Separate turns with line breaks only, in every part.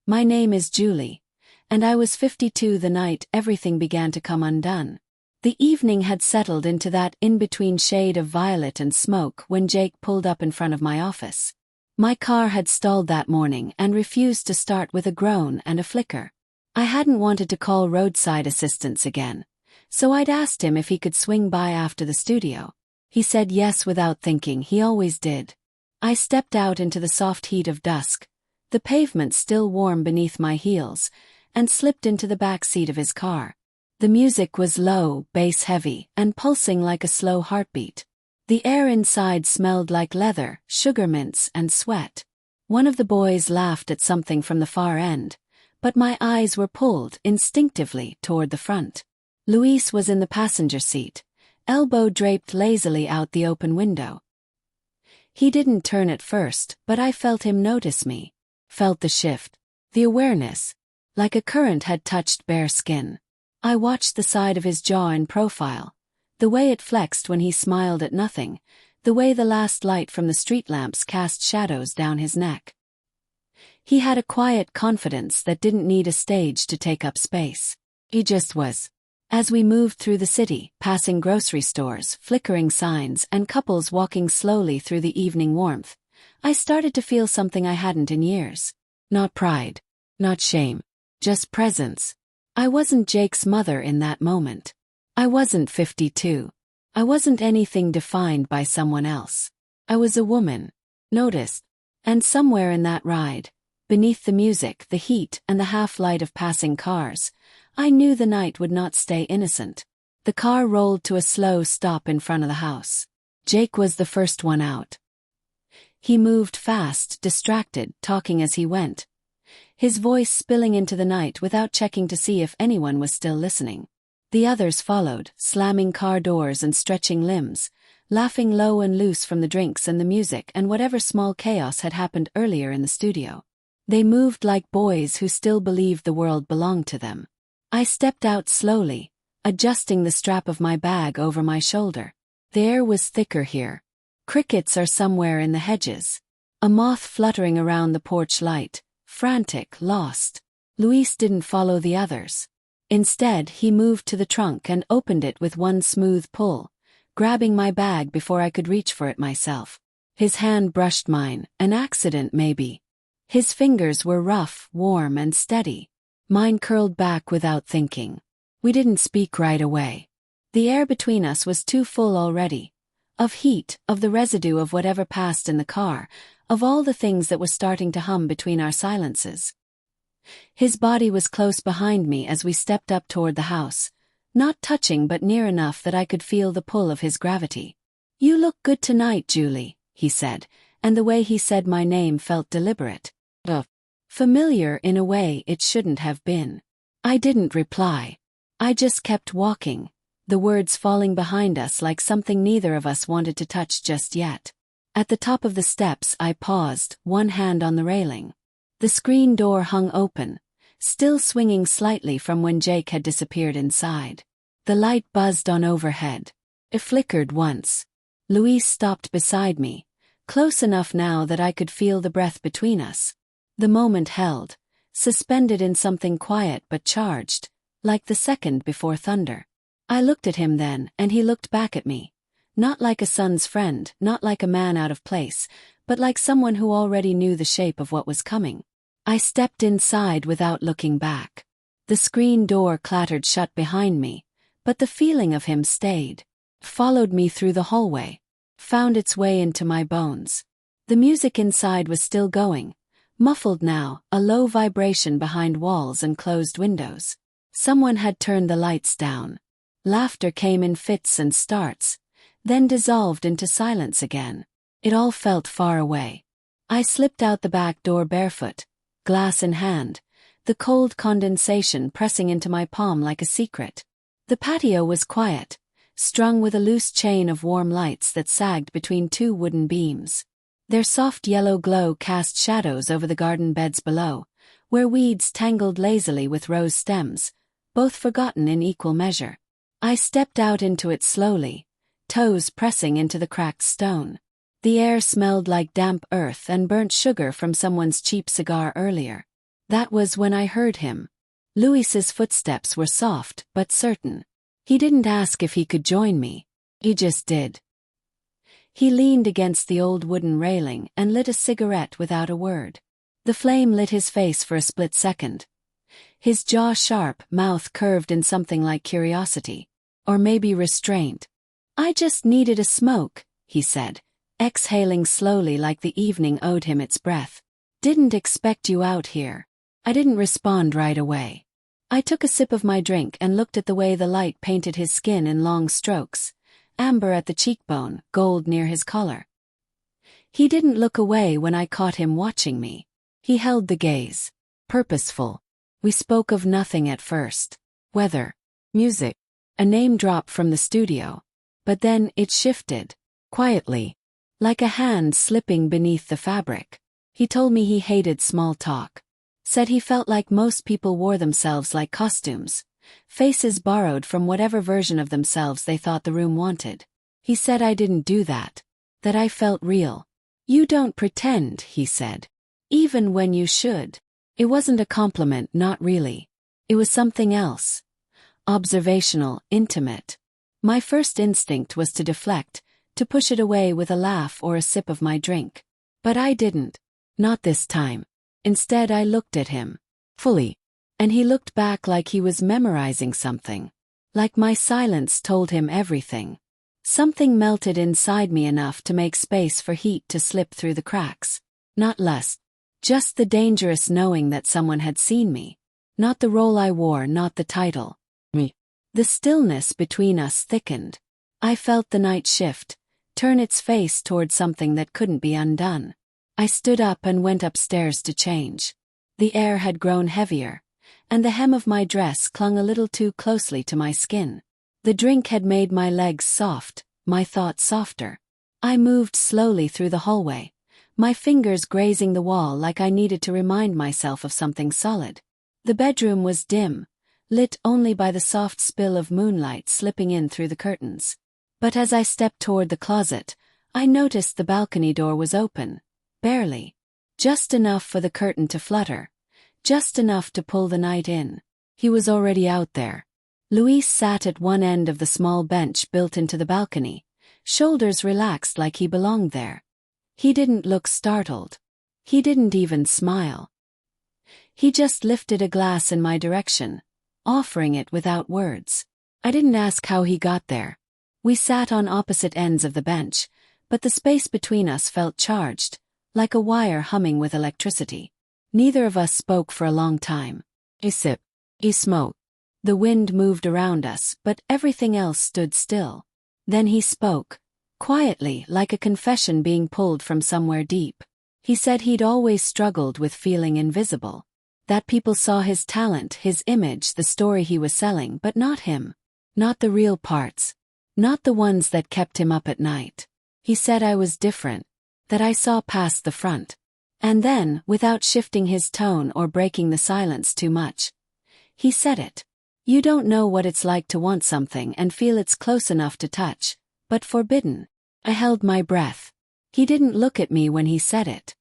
My name is Julie, and I was 52 the night everything began to come undone. The evening had settled into that in-between shade of violet and smoke when Jake pulled up in front of my office. My car had stalled that morning and refused to start with a groan and a flicker. I hadn't wanted to call roadside assistance again, so I'd asked him if he could swing by after the studio. He said yes without thinking, he always did. I stepped out into the soft heat of dusk, the pavement still warm beneath my heels, and slipped into the back seat of his car. The music was low, bass-heavy, and pulsing like a slow heartbeat. The air inside smelled like leather, sugar mints, and sweat. One of the boys laughed at something from the far end, but my eyes were pulled instinctively toward the front. Luis was in the passenger seat, elbow draped lazily out the open window. He didn't turn at first, but I felt him notice me. Felt the shift, the awareness, like a current had touched bare skin. I watched the side of his jaw in profile, the way it flexed when he smiled at nothing, the way the last light from the street lamps cast shadows down his neck. He had a quiet confidence that didn't need a stage to take up space. He just was. As we moved through the city, passing grocery stores, flickering signs, and couples walking slowly through the evening warmth, I started to feel something I hadn't in years. Not pride, not shame, just presence. I wasn't Jake's mother in that moment. I wasn't 52. I wasn't anything defined by someone else. I was a woman, noticed, and somewhere in that ride, beneath the music, the heat, and the half-light of passing cars, I knew the night would not stay innocent. The car rolled to a slow stop in front of the house. Jake was the first one out. He moved fast, distracted, talking as he went, his voice spilling into the night without checking to see if anyone was still listening. The others followed, slamming car doors and stretching limbs, laughing low and loose from the drinks and the music and whatever small chaos had happened earlier in the studio. They moved like boys who still believed the world belonged to them. I stepped out slowly, adjusting the strap of my bag over my shoulder. The air was thicker here. Crickets are somewhere in the hedges. A moth fluttering around the porch light, frantic, lost. Luis didn't follow the others. Instead, he moved to the trunk and opened it with one smooth pull, grabbing my bag before I could reach for it myself. His hand brushed mine, an accident maybe. His fingers were rough, warm, and steady. Mine curled back without thinking. We didn't speak right away. The air between us was too full already. Of heat, of the residue of whatever passed in the car, of all the things that were starting to hum between our silences. His body was close behind me as we stepped up toward the house, not touching but near enough that I could feel the pull of his gravity. "You look good tonight, Julie," he said, and the way he said my name felt deliberate. Familiar in a way it shouldn't have been. I didn't reply. I just kept walking, the words falling behind us like something neither of us wanted to touch just yet. At the top of the steps I paused, one hand on the railing. The screen door hung open, still swinging slightly from when Jake had disappeared inside. The light buzzed on overhead. It flickered once. Luis stopped beside me, close enough now that I could feel the breath between us. The moment held, suspended in something quiet but charged, like the second before thunder. I looked at him then, and he looked back at me. Not like a son's friend, not like a man out of place, but like someone who already knew the shape of what was coming. I stepped inside without looking back. The screen door clattered shut behind me, but the feeling of him stayed. Followed me through the hallway. Found its way into my bones. The music inside was still going. Muffled now, a low vibration behind walls and closed windows. Someone had turned the lights down. Laughter came in fits and starts, then dissolved into silence again. It all felt far away. I slipped out the back door barefoot, glass in hand, the cold condensation pressing into my palm like a secret. The patio was quiet, strung with a loose chain of warm lights that sagged between two wooden beams. Their soft yellow glow cast shadows over the garden beds below, where weeds tangled lazily with rose stems, both forgotten in equal measure. I stepped out into it slowly, toes pressing into the cracked stone. The air smelled like damp earth and burnt sugar from someone's cheap cigar earlier. That was when I heard him. Luis's footsteps were soft but certain. He didn't ask if he could join me. He just did. He leaned against the old wooden railing and lit a cigarette without a word. The flame lit his face for a split second. His jaw sharp, mouth curved in something like curiosity. Or maybe restraint. "I just needed a smoke," he said, exhaling slowly like the evening owed him its breath. "Didn't expect you out here." I didn't respond right away. I took a sip of my drink and looked at the way the light painted his skin in long strokes, amber at the cheekbone, gold near his collar. He didn't look away when I caught him watching me. He held the gaze. Purposeful. We spoke of nothing at first. Weather. Music. A name drop from the studio. But then it shifted. Quietly. Like a hand slipping beneath the fabric. He told me he hated small talk. Said he felt like most people wore themselves like costumes. Faces borrowed from whatever version of themselves they thought the room wanted. He said I didn't do that. That I felt real. "You don't pretend," he said. "Even when you should." It wasn't a compliment, not really. It was something else. Observational, intimate. My first instinct was to deflect, to push it away with a laugh or a sip of my drink. But I didn't. Not this time. Instead I looked at him. Fully. And he looked back like he was memorizing something. Like my silence told him everything. Something melted inside me enough to make space for heat to slip through the cracks. Not lust. Just the dangerous knowing that someone had seen me. Not the role I wore, not the title. Me. The stillness between us thickened. I felt the night shift, turn its face toward something that couldn't be undone. I stood up and went upstairs to change. The air had grown heavier, and the hem of my dress clung a little too closely to my skin. The drink had made my legs soft, my thoughts softer. I moved slowly through the hallway, my fingers grazing the wall like I needed to remind myself of something solid. The bedroom was dim, lit only by the soft spill of moonlight slipping in through the curtains. But as I stepped toward the closet, I noticed the balcony door was open. Barely. Just enough for the curtain to flutter. Just enough to pull the night in. He was already out there. Luis sat at one end of the small bench built into the balcony, shoulders relaxed like he belonged there. He didn't look startled. He didn't even smile. He just lifted a glass in my direction, offering it without words. I didn't ask how he got there. We sat on opposite ends of the bench, but the space between us felt charged, like a wire humming with electricity. Neither of us spoke for a long time. He sipped. He smoked. The wind moved around us, but everything else stood still. Then he spoke, quietly, like a confession being pulled from somewhere deep. He said he'd always struggled with feeling invisible. That people saw his talent, his image, the story he was selling, but not him. Not the real parts. Not the ones that kept him up at night. He said I was different. That I saw past the front. And then, without shifting his tone or breaking the silence too much, he said it. "You don't know what it's like to want something and feel it's close enough to touch, but forbidden." I held my breath. He didn't look at me when he said it.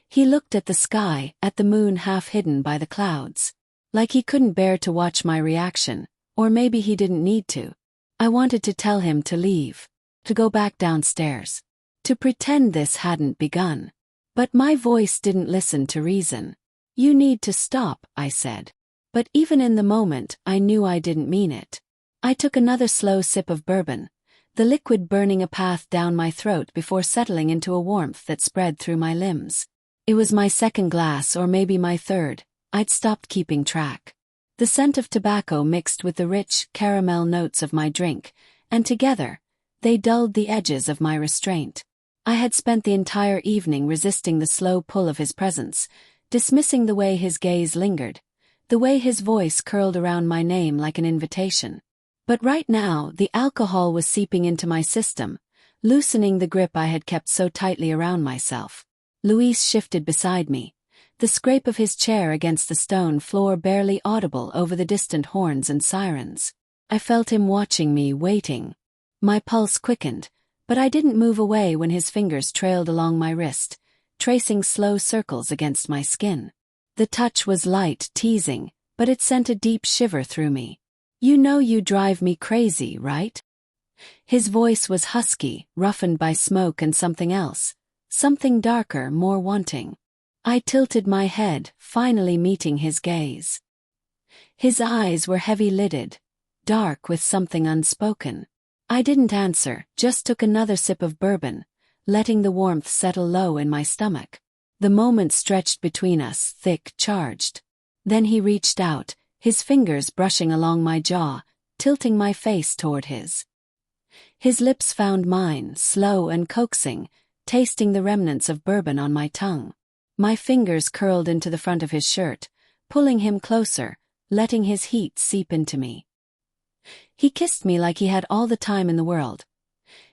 He looked at the sky, at the moon half hidden by the clouds. Like he couldn't bear to watch my reaction, or maybe he didn't need to. I wanted to tell him to leave. To go back downstairs. To pretend this hadn't begun. But my voice didn't listen to reason. "You need to stop," I said. But even in the moment, I knew I didn't mean it. I took another slow sip of bourbon, the liquid burning a path down my throat before settling into a warmth that spread through my limbs. It was my second glass or maybe my third. I'd stopped keeping track. The scent of tobacco mixed with the rich, caramel notes of my drink, and together, they dulled the edges of my restraint. I had spent the entire evening resisting the slow pull of his presence, dismissing the way his gaze lingered, the way his voice curled around my name like an invitation. But right now, the alcohol was seeping into my system, loosening the grip I had kept so tightly around myself. Luis shifted beside me, the scrape of his chair against the stone floor barely audible over the distant horns and sirens. I felt him watching me, waiting. My pulse quickened, but I didn't move away when his fingers trailed along my wrist, tracing slow circles against my skin. The touch was light, teasing, but it sent a deep shiver through me. "You know you drive me crazy, right?" His voice was husky, roughened by smoke and something else. Something darker, more wanting. I tilted my head, finally meeting his gaze. His eyes were heavy-lidded, dark with something unspoken. I didn't answer, just took another sip of bourbon, letting the warmth settle low in my stomach. The moment stretched between us, thick, charged. Then he reached out, his fingers brushing along my jaw, tilting my face toward his. His lips found mine, slow and coaxing, tasting the remnants of bourbon on my tongue. My fingers curled into the front of his shirt, pulling him closer, letting his heat seep into me. He kissed me like he had all the time in the world,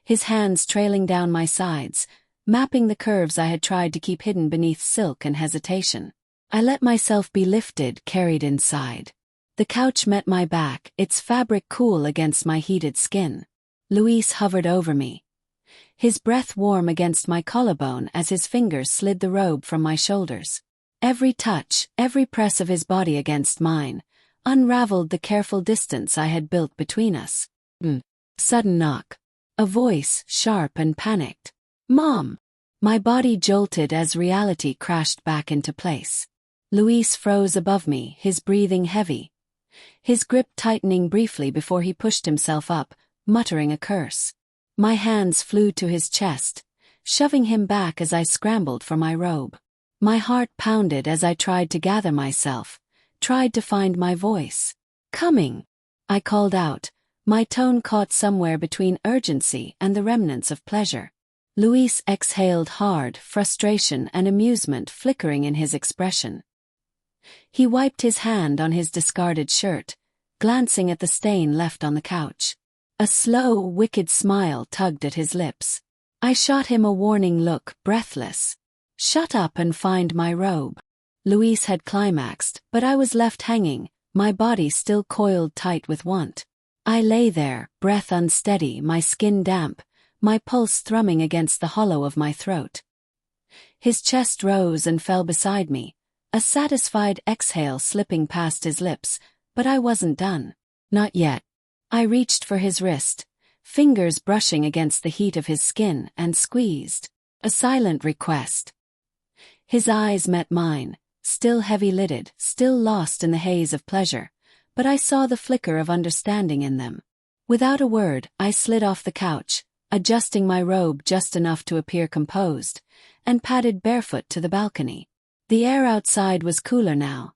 his hands trailing down my sides, mapping the curves I had tried to keep hidden beneath silk and hesitation. I let myself be lifted, carried inside. The couch met my back, its fabric cool against my heated skin. Luis hovered over me, his breath warm against my collarbone as his fingers slid the robe from my shoulders. Every touch, every press of his body against mine, unraveled the careful distance I had built between us. Sudden knock. A voice, sharp and panicked. "Mom!" My body jolted as reality crashed back into place. Luis froze above me, his breathing heavy, his grip tightening briefly before he pushed himself up, muttering a curse. My hands flew to his chest, shoving him back as I scrambled for my robe. My heart pounded as I tried to gather myself, tried to find my voice. "Coming!" I called out, my tone caught somewhere between urgency and the remnants of pleasure. Luis exhaled hard, frustration and amusement flickering in his expression. He wiped his hand on his discarded shirt, glancing at the stain left on the couch. A slow, wicked smile tugged at his lips. I shot him a warning look, breathless. "Shut up and find my robe." Luis had climaxed, but I was left hanging, my body still coiled tight with want. I lay there, breath unsteady, my skin damp, my pulse thrumming against the hollow of my throat. His chest rose and fell beside me, a satisfied exhale slipping past his lips, but I wasn't done. Not yet. I reached for his wrist, fingers brushing against the heat of his skin, and squeezed. A silent request. His eyes met mine, still heavy-lidded, still lost in the haze of pleasure, but I saw the flicker of understanding in them. Without a word, I slid off the couch, adjusting my robe just enough to appear composed, and padded barefoot to the balcony. The air outside was cooler now,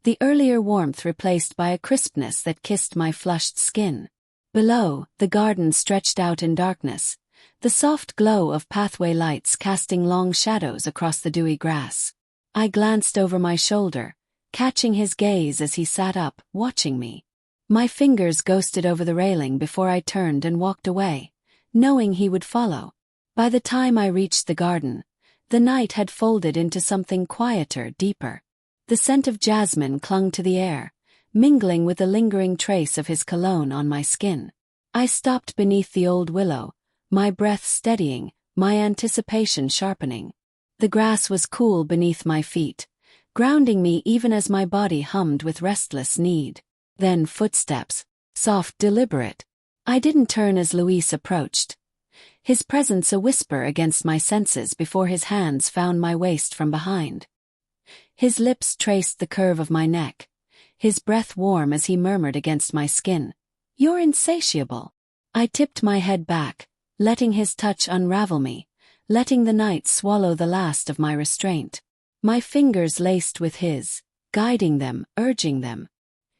the earlier warmth replaced by a crispness that kissed my flushed skin. Below, the garden stretched out in darkness, the soft glow of pathway lights casting long shadows across the dewy grass. I glanced over my shoulder, catching his gaze as he sat up, watching me. My fingers ghosted over the railing before I turned and walked away, knowing he would follow. By the time I reached the garden, the night had folded into something quieter, deeper. The scent of jasmine clung to the air, mingling with a lingering trace of his cologne on my skin. I stopped beneath the old willow, my breath steadying, my anticipation sharpening. The grass was cool beneath my feet, grounding me even as my body hummed with restless need. Then footsteps, soft, deliberate. I didn't turn as Luis approached, his presence a whisper against my senses before his hands found my waist from behind. His lips traced the curve of my neck, his breath warm as he murmured against my skin, "You're insatiable." I tipped my head back, letting his touch unravel me, letting the night swallow the last of my restraint. My fingers laced with his, guiding them, urging them.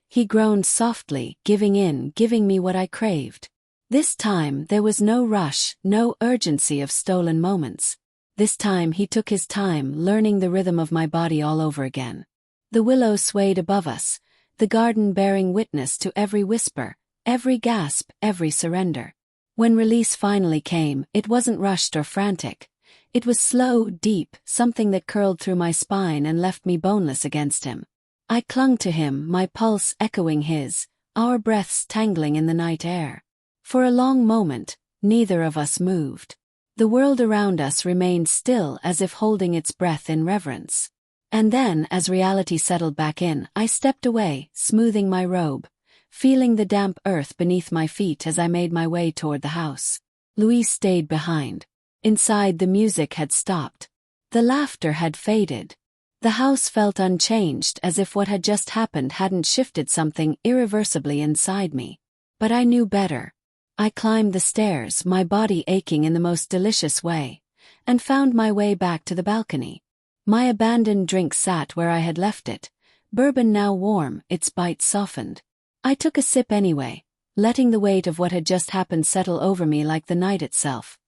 He groaned softly, giving in, giving me what I craved. This time there was no rush, no urgency of stolen moments. This time he took his time, learning the rhythm of my body all over again. The willow swayed above us, the garden bearing witness to every whisper, every gasp, every surrender. When release finally came, it wasn't rushed or frantic. It was slow, deep, something that curled through my spine and left me boneless against him. I clung to him, my pulse echoing his, our breaths tangling in the night air. For a long moment, neither of us moved. The world around us remained still as if holding its breath in reverence. And then, as reality settled back in, I stepped away, smoothing my robe, feeling the damp earth beneath my feet as I made my way toward the house. Louise stayed behind. Inside, the music had stopped. The laughter had faded. The house felt unchanged, as if what had just happened hadn't shifted something irreversibly inside me. But I knew better. I climbed the stairs, my body aching in the most delicious way, and found my way back to the balcony. My abandoned drink sat where I had left it, bourbon now warm, its bite softened. I took a sip anyway, letting the weight of what had just happened settle over me like the night itself.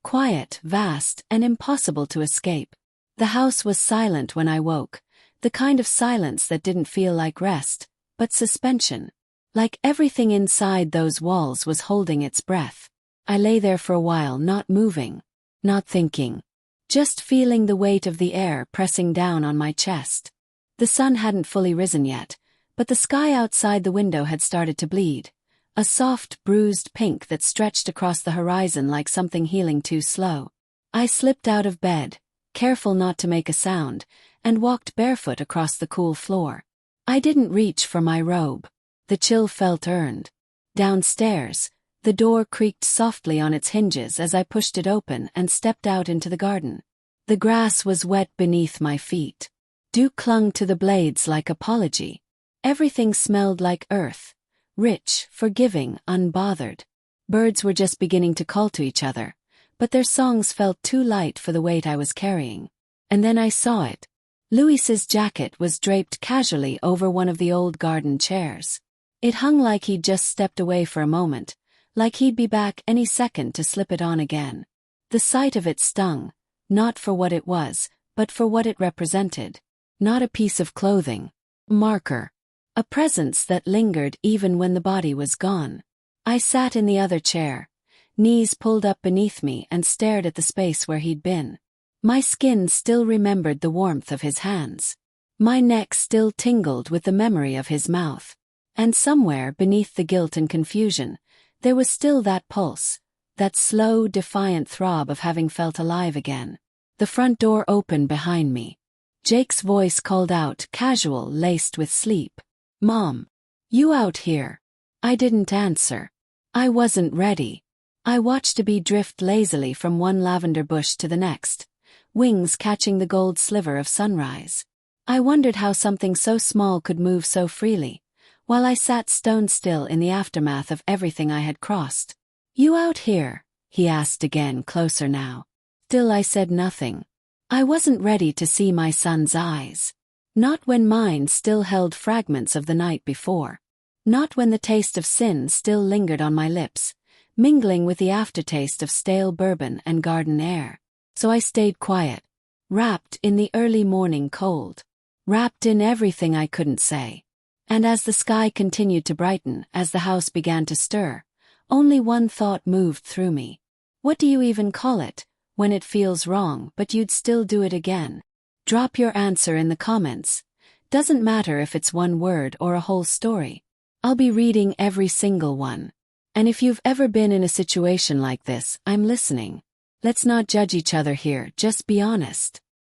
Quiet, vast, and impossible to escape. The house was silent when I woke, the kind of silence that didn't feel like rest, but suspension. Like everything inside those walls was holding its breath. I lay there for a while, not moving, not thinking, just feeling the weight of the air pressing down on my chest. The sun hadn't fully risen yet, but the sky outside the window had started to bleed, a soft, bruised pink that stretched across the horizon like something healing too slow. I slipped out of bed, careful not to make a sound, and walked barefoot across the cool floor. I didn't reach for my robe. The chill felt earned. Downstairs, the door creaked softly on its hinges as I pushed it open and stepped out into the garden. The grass was wet beneath my feet. Dew clung to the blades like apology. Everything smelled like earth, rich, forgiving, unbothered. Birds were just beginning to call to each other, but their songs felt too light for the weight I was carrying. And then I saw it. Louis's jacket was draped casually over one of the old garden chairs. It hung like he'd just stepped away for a moment, like he'd be back any second to slip it on again. The sight of it stung, not for what it was, but for what it represented. Not a piece of clothing. Marker. A presence that lingered even when the body was gone. I sat in the other chair, knees pulled up beneath me, and stared at the space where he'd been. My skin still remembered the warmth of his hands. My neck still tingled with the memory of his mouth. And somewhere beneath the guilt and confusion, there was still that pulse, that slow, defiant throb of having felt alive again. The front door opened behind me. Jake's voice called out, casual, laced with sleep. "Mom, you out here?" I didn't answer. I wasn't ready. I watched a bee drift lazily from one lavender bush to the next, wings catching the gold sliver of sunrise. I wondered how something so small could move so freely, while I sat stone still in the aftermath of everything I had crossed. "You out here?" he asked again, closer now. Still I said nothing. I wasn't ready to see my son's eyes. Not when mine still held fragments of the night before. Not when the taste of sin still lingered on my lips, mingling with the aftertaste of stale bourbon and garden air. So I stayed quiet, wrapped in the early morning cold, wrapped in everything I couldn't say. And as the sky continued to brighten, as the house began to stir, only one thought moved through me. What do you even call it, when it feels wrong but you'd still do it again? Drop your answer in the comments. Doesn't matter if it's one word or a whole story. I'll be reading every single one. And if you've ever been in a situation like this, I'm listening. Let's not judge each other here, just be honest.